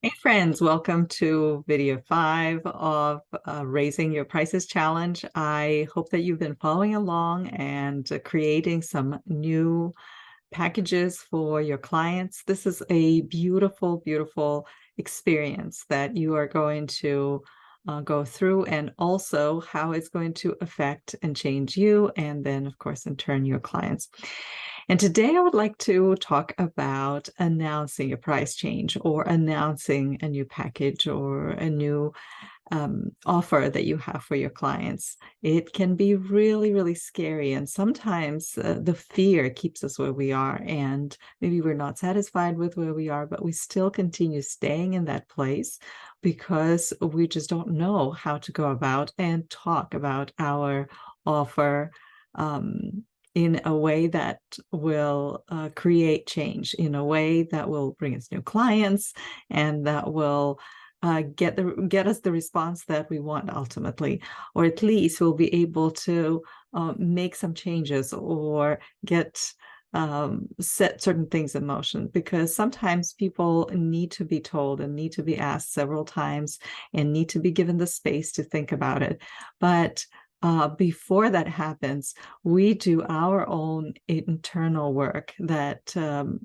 Hey friends, welcome to video 5 of Raising Your Prices Challenge. I hope that you've been following along and creating some new packages for your clients. This is a beautiful, beautiful experience that you are going to go through, and also how it's going to affect and change you, and then, of course, in turn, your clients. And today I would like to talk about announcing a price change or announcing a new package or a new offer that you have for your clients. It can be really, really scary. And sometimes the fear keeps us where we are. And maybe we're not satisfied with where we are, but we still continue staying in that place because we just don't know how to go about and talk about our offer. In a way that will create change, in a way that will bring us new clients, and that will get us the response that we want ultimately, or at least we'll be able to make some changes or get set certain things in motion, because sometimes people need to be told and need to be asked several times and need to be given the space to think about it. But before that happens, we do our own internal work that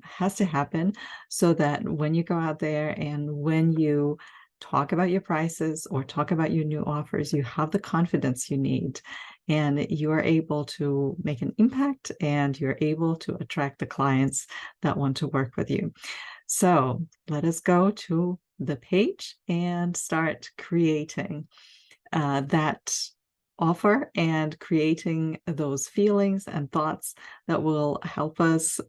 has to happen, so that when you go out there and when you talk about your prices or talk about your new offers, you have the confidence you need, and you are able to make an impact, and you're able to attract the clients that want to work with you. So let us go to the page and start creating that offer and creating those feelings and thoughts that will help us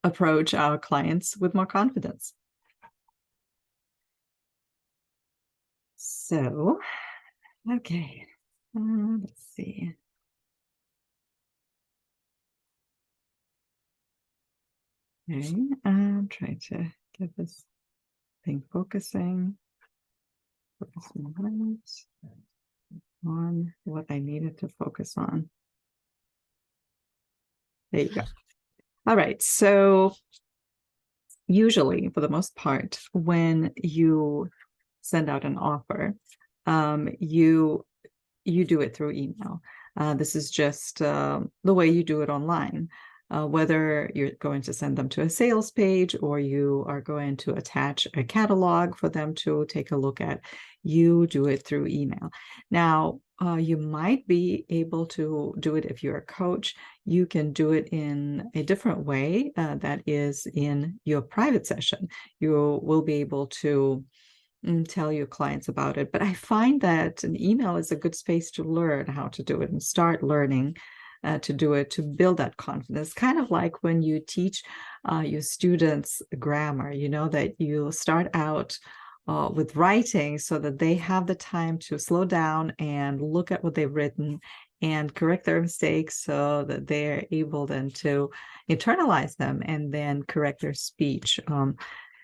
approach our clients with more confidence. So, okay, let's see. Okay, I'm trying to get this thing focusing on what I needed to focus on. There you go. All right, so usually, for the most part, when you send out an offer, you do it through email. This is just the way you do it online. Whether you're going to send them to a sales page or you are going to attach a catalog for them to take a look at, you do it through email. Now, you might be able to do it if you're a coach. You can do it in a different way, that is in your private session. You will be able to tell your clients about it. But I find that an email is a good space to learn how to do it and start learning to do it, to build that confidence. Kind of like when you teach your students grammar, that you start out with writing so that they have the time to slow down and look at what they've written and correct their mistakes, so that they're able then to internalize them and then correct their speech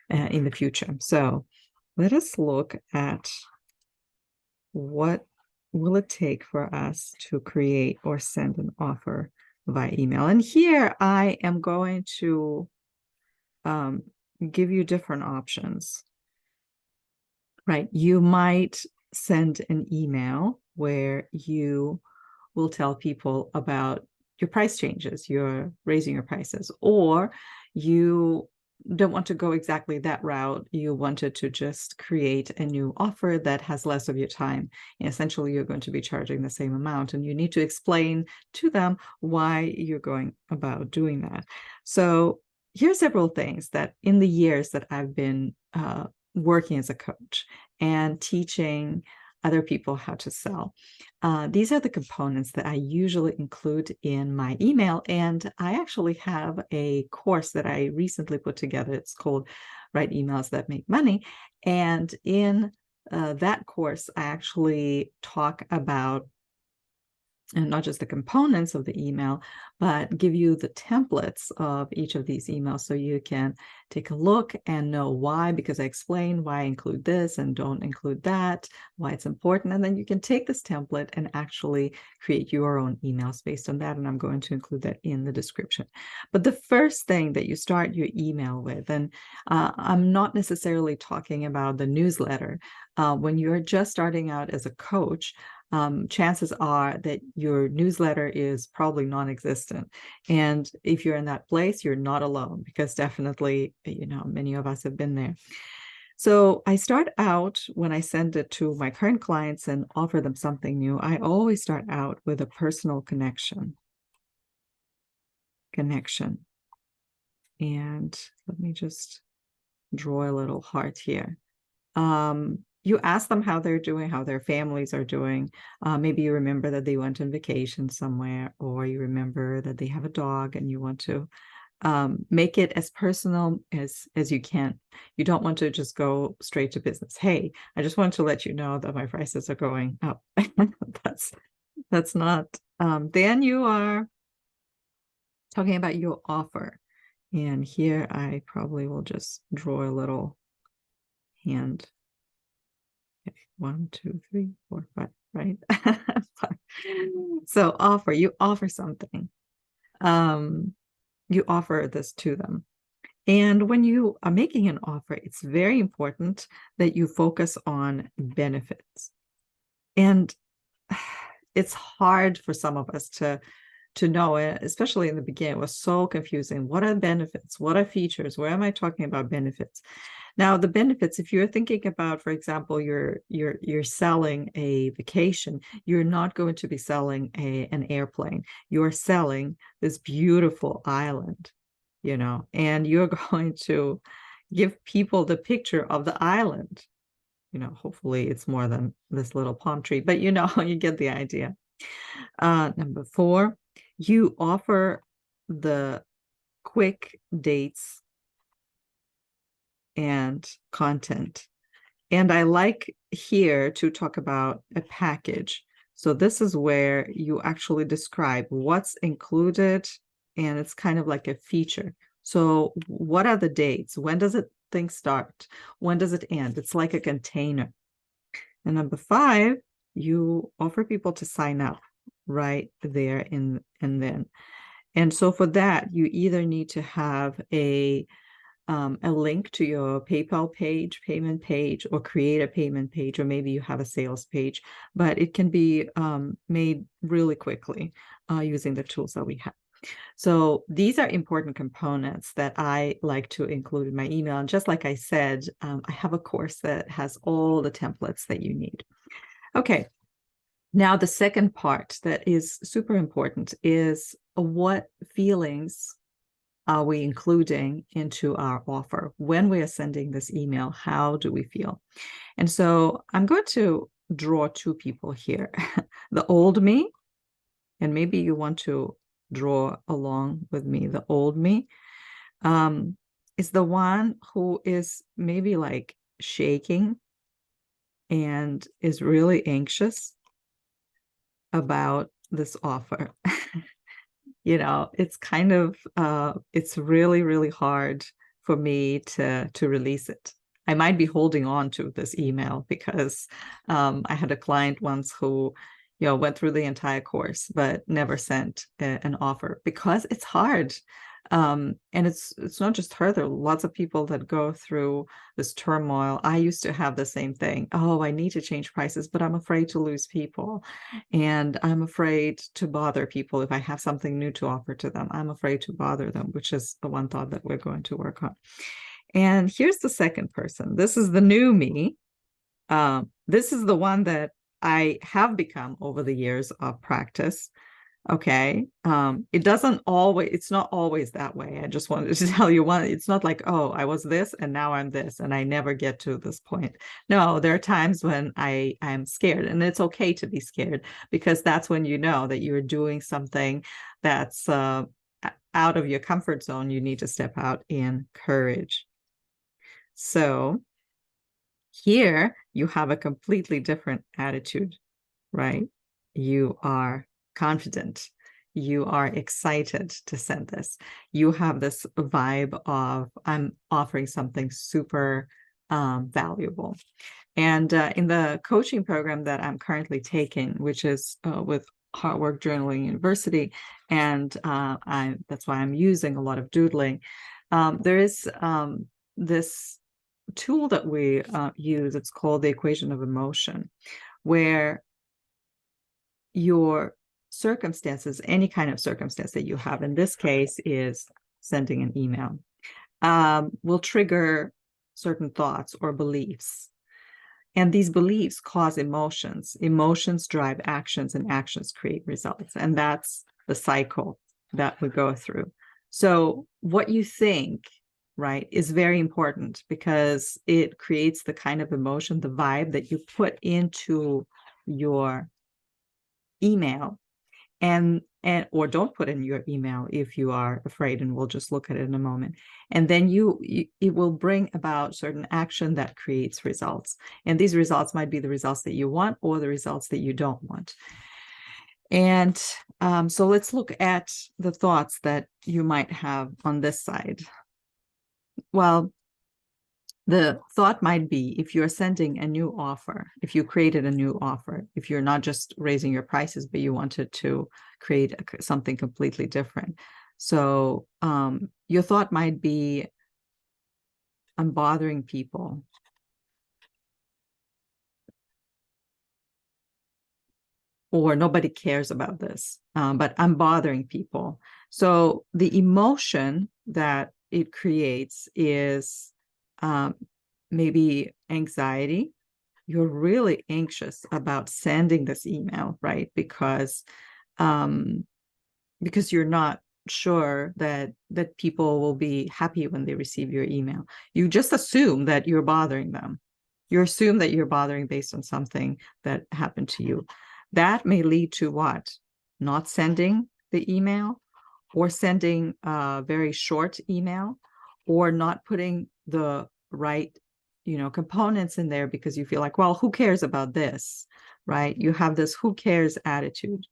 in the future. So let us look at what will it take for us to create or send an offer via email. And here I am going to give you different options, right? You might send an email where you will tell people about your price changes, you're raising your prices, or you don't want to go exactly that route. You wanted to just create a new offer that has less of your time. And essentially, you're going to be charging the same amount, and you need to explain to them why you're going about doing that. So here's several things that in the years that I've been working as a coach and teaching other people how to sell. These are the components that I usually include in my email. And I actually have a course that I recently put together. It's called Write Emails That Make Money. And in that course, I actually talk about and not just the components of the email, but give you the templates of each of these emails so you can take a look and know why, because I explain why I include this and don't include that, why it's important. And then you can take this template and actually create your own emails based on that. And I'm going to include that in the description. But the first thing that you start your email with, and I'm not necessarily talking about the newsletter. When you're just starting out as a coach, chances are that your newsletter is probably non-existent. And if you're in that place, you're not alone, because definitely, many of us have been there. So I start out, when I send it to my current clients and offer them something new, I always start out with a personal connection. And let me just draw a little heart here. You ask them how they're doing, how their families are doing. Maybe you remember that they went on vacation somewhere, or you remember that they have a dog and you want to make it as personal as you can. You don't want to just go straight to business. Hey, I just want to let you know that my prices are going up. That's not. Then you are talking about your offer. And here I probably will just draw a little hand. 1, 2, 3, 4, 5, right? So you offer something. You offer this to them. And when you are making an offer, it's very important that you focus on benefits. And it's hard for some of us to know it, especially in the beginning. It was so confusing. What are benefits? What are features? Where am I talking about benefits? Now, the benefits, if you're thinking about, for example, you're selling a vacation, you're not going to be selling an airplane. You're selling this beautiful island, and you're going to give people the picture of the island. Hopefully it's more than this little palm tree, but you get the idea. Number 4, you offer the quick dates and content. And I like here to talk about a package. So this is where you actually describe what's included, and it's kind of like a feature. So what are the dates? When does thing start? When does it end? It's like a container. And number 5, you offer people to sign up right there and then. And so for that, you either need to have a link to your PayPal page, payment page, or create a payment page, or maybe you have a sales page, but it can be made really quickly using the tools that we have. So these are important components that I like to include in my email. And just like I said, I have a course that has all the templates that you need. Okay. Now, the second part that is super important is what feelings are we including into our offer? When we are sending this email, how do we feel? And so I'm going to draw 2 people here. The old me, and maybe you want to draw along with me. The old me is the one who is maybe like shaking and is really anxious about this offer. It's kind of it's really, really hard for me to release it. I might be holding on to this email because I had a client once who went through the entire course but never sent an offer because it's hard. And it's not just her. There are lots of people that go through this turmoil. I used to have the same thing. Oh, I need to change prices, but I'm afraid to lose people. And I'm afraid to bother people if I have something new to offer to them. I'm afraid to bother them, which is the one thought that we're going to work on. And here's the second person. This is the new me. This is the one that I have become over the years of practice. Okay. It's not always that way. I just wanted to tell you it's not like, oh, I was this and now I'm this and I never get to this point. No, there are times when I'm scared, and it's okay to be scared, because that's when you know that you're doing something that's out of your comfort zone. You need to step out in courage. So here you have a completely different attitude, right? You are confident. You are excited to send this. You have this vibe of, I'm offering something super valuable. And in the coaching program that I'm currently taking, which is with Hard Work Journaling University, and that's why I'm using a lot of doodling. There is this tool that we use. It's called the equation of emotion, where your circumstances, any kind of circumstance that you have, in this case is sending an email, will trigger certain thoughts or beliefs. And these beliefs cause emotions. Emotions drive actions, and actions create results. And that's the cycle that we go through. So what you think, right, is very important, because it creates the kind of emotion, the vibe that you put into your email, and or don't put in your email if you are afraid, and we'll just look at it in a moment. And then it will bring about certain action that creates results, and these results might be the results that you want or the results that you don't want. And so let's look at the thoughts that you might have on this side. Well, the thought might be, if you're sending a new offer, if you created a new offer, if you're not just raising your prices, but you wanted to create something completely different. So your thought might be, I'm bothering people. Or nobody cares about this, but I'm bothering people. So the emotion that it creates is maybe anxiety. You're really anxious about sending this email, right? Because you're not sure that people will be happy when they receive your email. You just assume that you're bothering them. You assume that you're bothering based on something that happened to you. That may lead to what? Not sending the email, or sending a very short email, or not putting the right, components in there, because you feel like, well, who cares about this, right? You have this who cares attitude,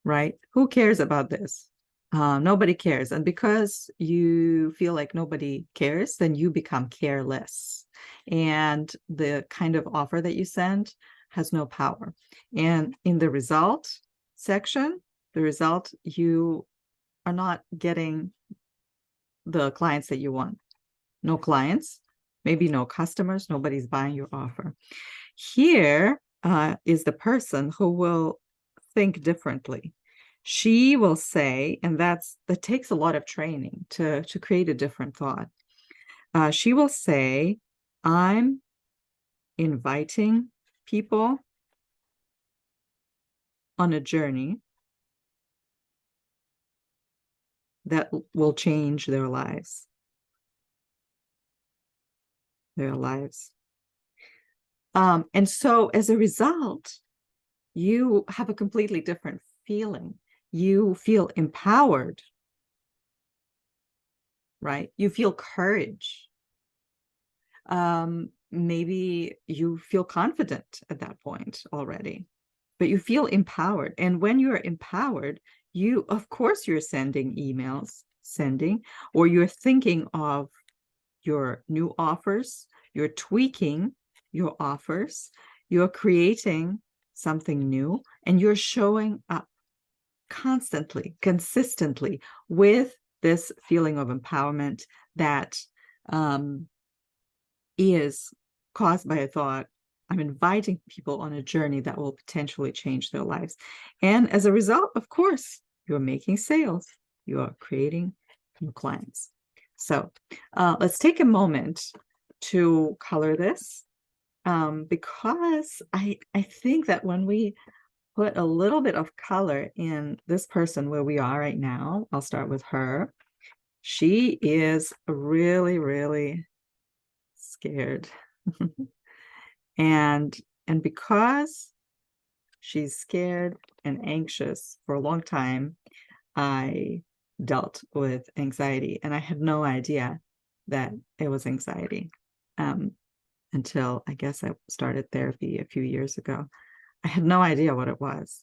right? Who cares about this? Nobody cares. And because you feel like nobody cares, then you become careless. And the kind of offer that you send has no power. And in the result section, you are not getting the clients that you want. No clients, maybe no customers, nobody's buying your offer. Here is the person who will think differently. She will say, and that takes a lot of training to create a different thought. She will say, I'm inviting people on a journey that will change their lives. And so as a result, you have a completely different feeling. You feel empowered, right? You feel courage. Maybe you feel confident at that point already, but you feel empowered. And when you're empowered, of course, you're sending emails, or you're thinking of your new offers, you're tweaking your offers, you're creating something new, and you're showing up constantly, consistently, with this feeling of empowerment that is caused by a thought. I'm inviting people on a journey that will potentially change their lives. And as a result, of course, you're making sales, you are creating new clients. So let's take a moment to color this, because I think that when we put a little bit of color in this person where we are right now, I'll start with her. She is really, really scared. and because she's scared and anxious for a long time, I dealt with anxiety, and I had no idea that it was anxiety until I guess I started therapy a few years ago. I had no idea what it was.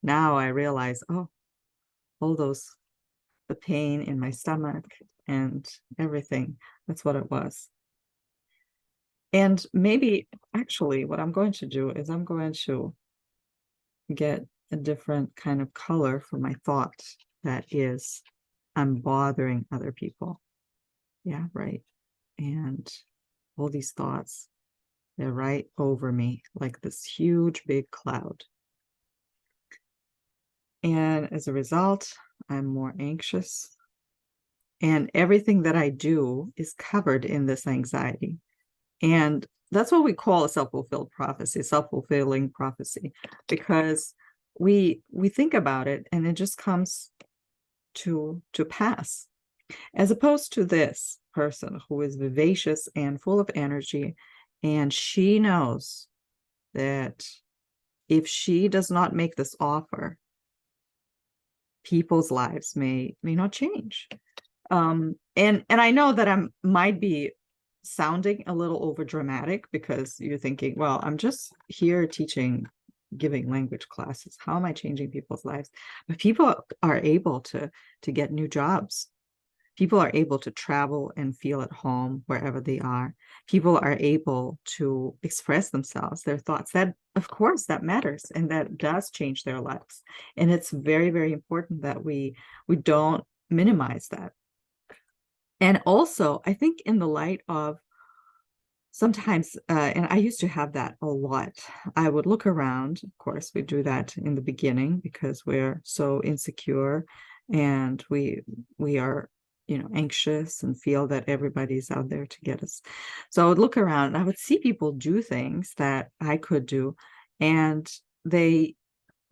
now I realize, oh, all the pain in my stomach and everything, that's what it was. And maybe actually what I'm going to do is I'm going to get a different kind of color for my thought that is, I'm bothering other people. Yeah, right. And all these thoughts, they're right over me like this huge big cloud. And as a result, I'm more anxious. And everything that I do is covered in this anxiety. And that's what we call a self-fulfilled prophecy, self-fulfilling prophecy, because we think about it and it just comes to pass. As opposed to this person who is vivacious and full of energy, and she knows that if she does not make this offer, people's lives may not change. And I know that I might be sounding a little over dramatic because you're thinking, well, I'm just here teaching, giving language classes. How am I changing people's lives? But people are able to get new jobs. People are able to travel and feel at home wherever they are. People are able to express themselves, their thoughts. That, of course, that matters, and that does change their lives. And it's very, very important that we don't minimize that. And also, I think in the light of sometimes, and I used to have that a lot, I would look around. Of course, we do that in the beginning because we're so insecure and we are, anxious and feel that everybody's out there to get us. So I would look around and I would see people do things that I could do, and they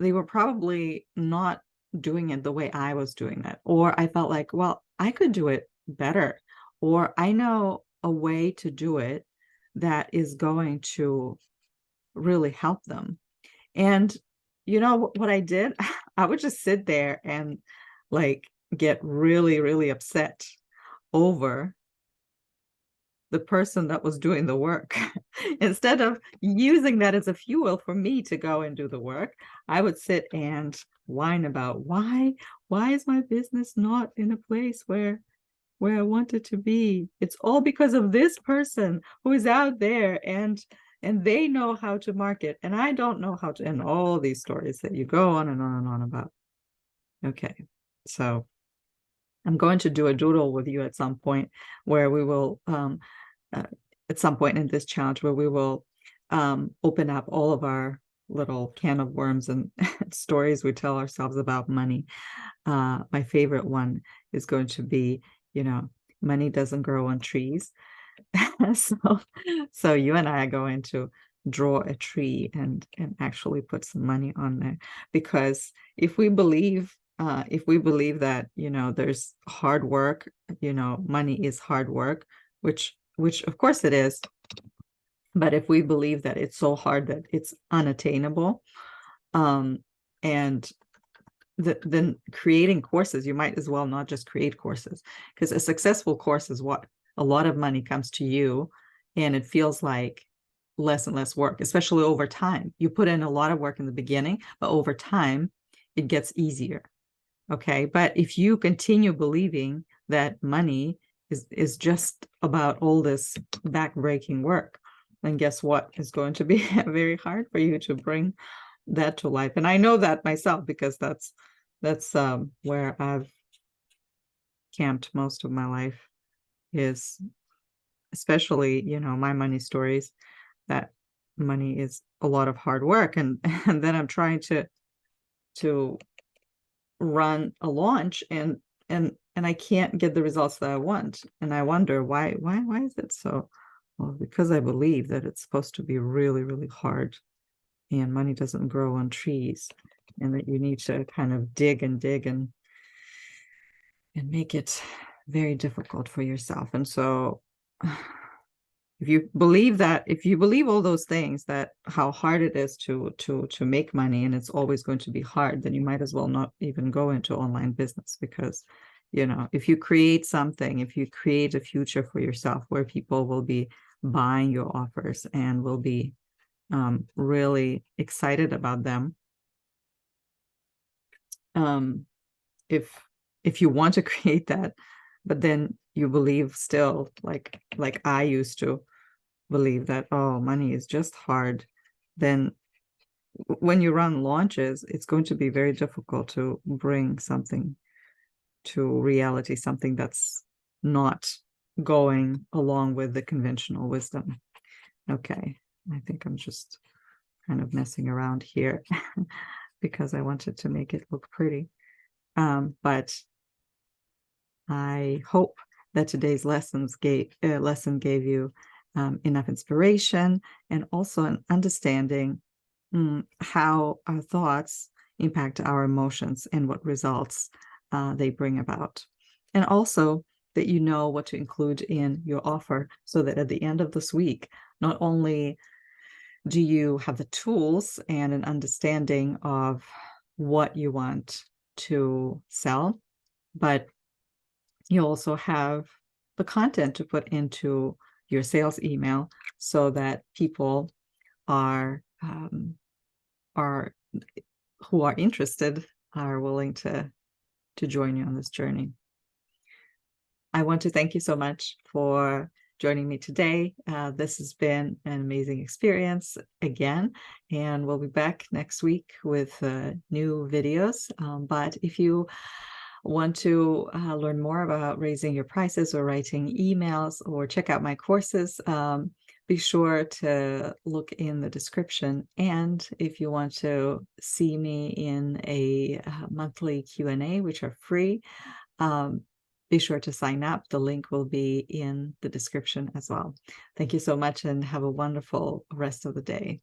were probably not doing it the way I was doing it. Or I felt like, well, I could do it better, or I know a way to do it that is going to really help them. And you know what I did? I would just sit there and like get really, really upset over the person that was doing the work. Instead of using that as a fuel for me to go and do the work, I would sit and whine about why is my business not in a place where I want it to be? It's all because of this person who is out there and they know how to market and I don't know how to, and all these stories that you go on and on and on about. Okay, so I'm going to do a doodle with you at some point where we will at some point in this challenge where we will open up all of our little can of worms and stories we tell ourselves about money. My favorite one is going to be, money doesn't grow on trees. So you and I are going to draw a tree and actually put some money on there, because if we believe that, there's hard work, money is hard work, which of course it is, but if we believe that it's so hard that it's unattainable, and then creating courses, you might as well not just create courses, because a successful course is what a lot of money comes to you and it feels like less and less work, especially over time. You put in a lot of work in the beginning, but over time it gets easier. Okay, but if you continue believing that money is just about all this back-breaking work, then guess what? It's going to be very hard for you to bring that to life. And I know that myself, because that's where I've camped most of my life, is especially, my money stories, that money is a lot of hard work. And then I'm trying to run a launch and I can't get the results that I want. And I wonder why is it so? Well, because I believe that it's supposed to be really, really hard, and money doesn't grow on trees, and that you need to kind of dig and make it very difficult for yourself. And so if you believe all those things, that how hard it is to make money, and it's always going to be hard, then you might as well not even go into online business. Because if you create something, if you create a future for yourself where people will be buying your offers and will be really excited about them, if you want to create that, but then you believe still, like I used to believe that, oh, money is just hard, then when you run launches, it's going to be very difficult to bring something to reality, something that's not going along with the conventional wisdom. Okay, I think I'm just kind of messing around here because I wanted to make it look pretty. But I hope that today's lesson gave you enough inspiration and also an understanding how our thoughts impact our emotions and what results they bring about. And also that you know what to include in your offer so that at the end of this week, not only do you have the tools and an understanding of what you want to sell, but you also have the content to put into your sales email so that people are who are interested are willing to join you on this journey. I want to thank you so much for joining me today. This has been an amazing experience again, and we'll be back next week with new videos. But if you want to learn more about raising your prices or writing emails or check out my courses, be sure to look in the description. And if you want to see me in a monthly Q&A, which are free, be sure to sign up. The link will be in the description as well. Thank you so much and have a wonderful rest of the day.